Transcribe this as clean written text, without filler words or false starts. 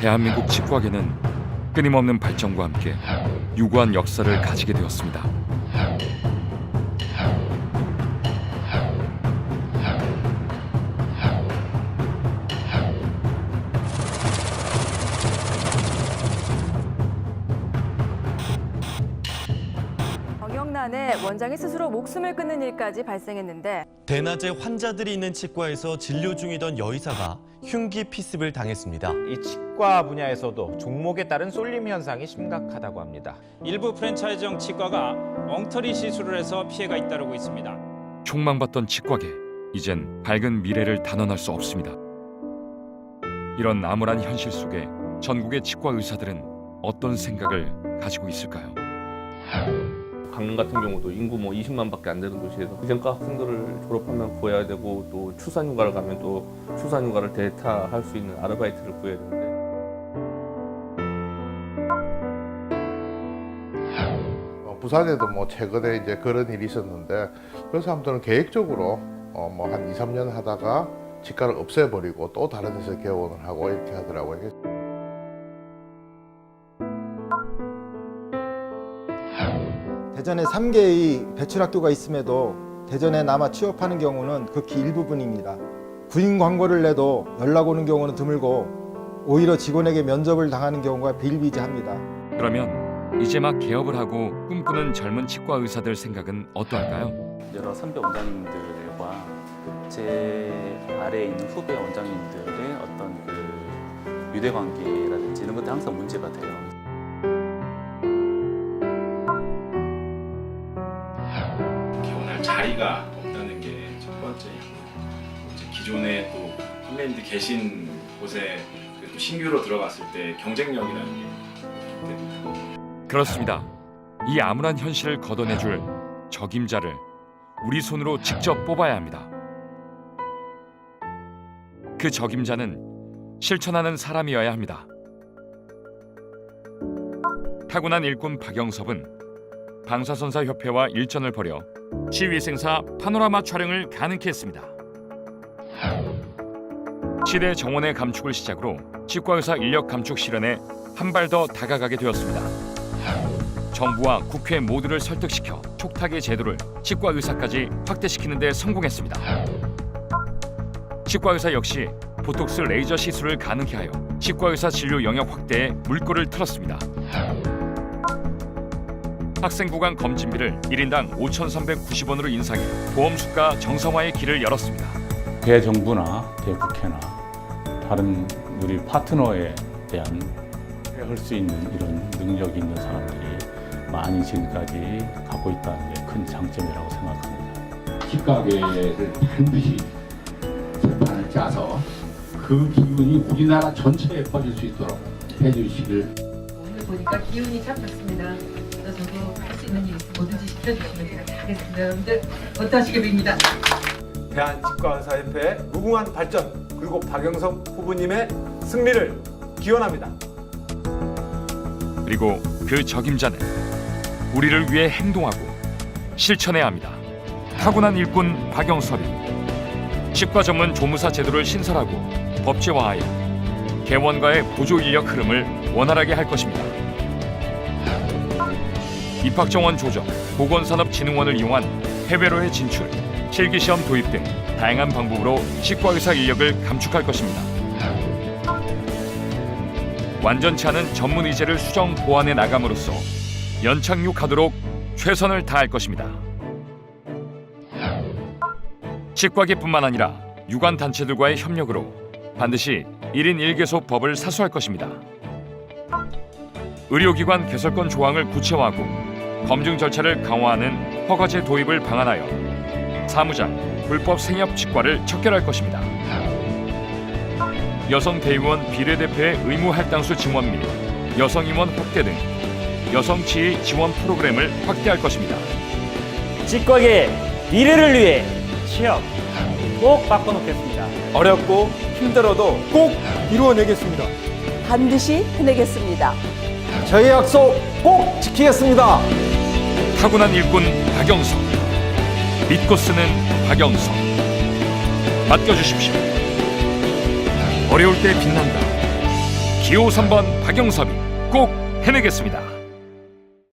대한민국 치과계는 끊임없는 발전과 함께 유구한 역사를 가지게 되었습니다. 병영난에 원장이 스스로 목숨을 끊는 일까지 발생했는데 대낮에 환자들이 있는 치과에서 진료 중이던 여의사가 흉기 피습을 당했습니다. 이 치과 분야에서도 종목에 따른 쏠림 현상이 심각하다고 합니다. 일부 프랜차이즈형 치과가 엉터리 시술을 해서 피해가 잇따르고 있습니다. 촉망받던 치과계, 이젠 밝은 미래를 단언할 수 없습니다. 이런 암울한 현실 속에 전국의 치과 의사들은 어떤 생각을 가지고 있을까요? 강릉 같은 경우도 인구 20만밖에 안 되는 도시에서 의정과 학생들을 졸업하면 구해야 되고, 또 출산휴가를 가면 또 출산휴가를 대타할 수 있는 아르바이트를 구해야 되는데, 부산에도 최근에 이제 그런 일이 있었는데, 그래서 아무튼 계획적으로 한 2, 3년 하다가 치과를 없애버리고 또 다른 데서 개원을 하고 이렇게 하더라고요. 대전에 3개의 배출학교가 있음에도 대전에 남아 취업하는 경우는 극히 일부분입니다. 구인 광고를 내도 연락 오는 경우는 드물고 오히려 직원에게 면접을 당하는 경우가 비일비재합니다. 그러면 이제 막 개업을 하고 꿈꾸는 젊은 치과 의사들 생각은 어떠할까요? 여러 선배 원장님들과 제 아래에 있는 후배 원장님들의 어떤 그 유대관계라든지 이런 것들이 항상 문제가 돼요. 개원할 자리가 없다는 게 첫 번째이고, 이제 기존에 또 선배님들 계신 곳에 또 신규로 들어갔을 때 경쟁력이라는 게 됩니다. 그렇습니다. 이 암울한 현실을 걷어내줄 적임자를 우리 손으로 직접 뽑아야 합니다. 그 적임자는 실천하는 사람이어야 합니다. 타고난 일꾼 박영섭은 방사선사협회와 일전을 벌여 시위생사 파노라마 촬영을 가능케 했습니다. 시대 정원의 감축을 시작으로 치과의사 인력 감축 실현에 한 발 더 다가가게 되었습니다. 정부와 국회 모두를 설득시켜 촉탁의 제도를 치과의사까지 확대시키는 데 성공했습니다. 치과의사 역시 보톡스 레이저 시술을 가능케 하여 치과의사 진료 영역 확대에 물꼬를 틀었습니다. 학생 구간 검진비를 1인당 5,390원으로 인상해 보험 수가 정상화의 길을 열었습니다. 대정부나 대국회나 다른 우리 파트너에 대한 할 수 있는 이런 능력이 있는 사람들이 많이 지금까지 갖고 있다는 게 큰 장점이라고 생각합니다. 치과계를 반드시 재판을 짜서 그 기운이 우리나라 전체에 퍼질 수 있도록 해주시길. 오늘 보니까 기운이 잡혔습니다. 저도 할 수 있는 일 뭐든지 시켜주시면 제가 다 하겠습니다. 여러분들 어떠하시겠습니다. 대한치과의사협회의 무궁한 발전, 그리고 박영섭 후보님의 승리를 기원합니다. 그리고 그 적임자는 우리를 위해 행동하고 실천해야 합니다. 타고난 일꾼 박영섭이 치과 전문 조무사 제도를 신설하고 법제화하여 개원과의 보조 인력 흐름을 원활하게 할 것입니다. 입학정원 조정, 보건산업진흥원을 이용한 해외로의 진출, 실기시험 도입 등 다양한 방법으로 치과의사 인력을 감축할 것입니다. 완전치 않은 전문 의제를 수정 보완해 나감으로써 연착륙하도록 최선을 다할 것입니다. 치과계뿐만 아니라 유관 단체들과의 협력으로 반드시 1인 1개소 법을 사수할 것입니다. 의료기관 개설권 조항을 구체화하고 검증 절차를 강화하는 허가제 도입을 방안하여 사무장, 불법 생협 치과를 척결할 것입니다. 여성 대의원 비례대표의 의무 할당수 지원 및 여성 임원 확대 등 여성 지위 지원 프로그램을 확대할 것입니다. 치과계의 미래를 위해 취업 꼭 바꿔놓겠습니다. 어렵고 힘들어도 꼭 이루어내겠습니다. 반드시 해내겠습니다. 저희 약속 꼭 지키겠습니다. 타고난 일꾼 박영섭, 믿고 쓰는 박영섭, 맡겨주십시오. 어려울 때 빛난다. 기호 3번 박영섭이 꼭 해내겠습니다.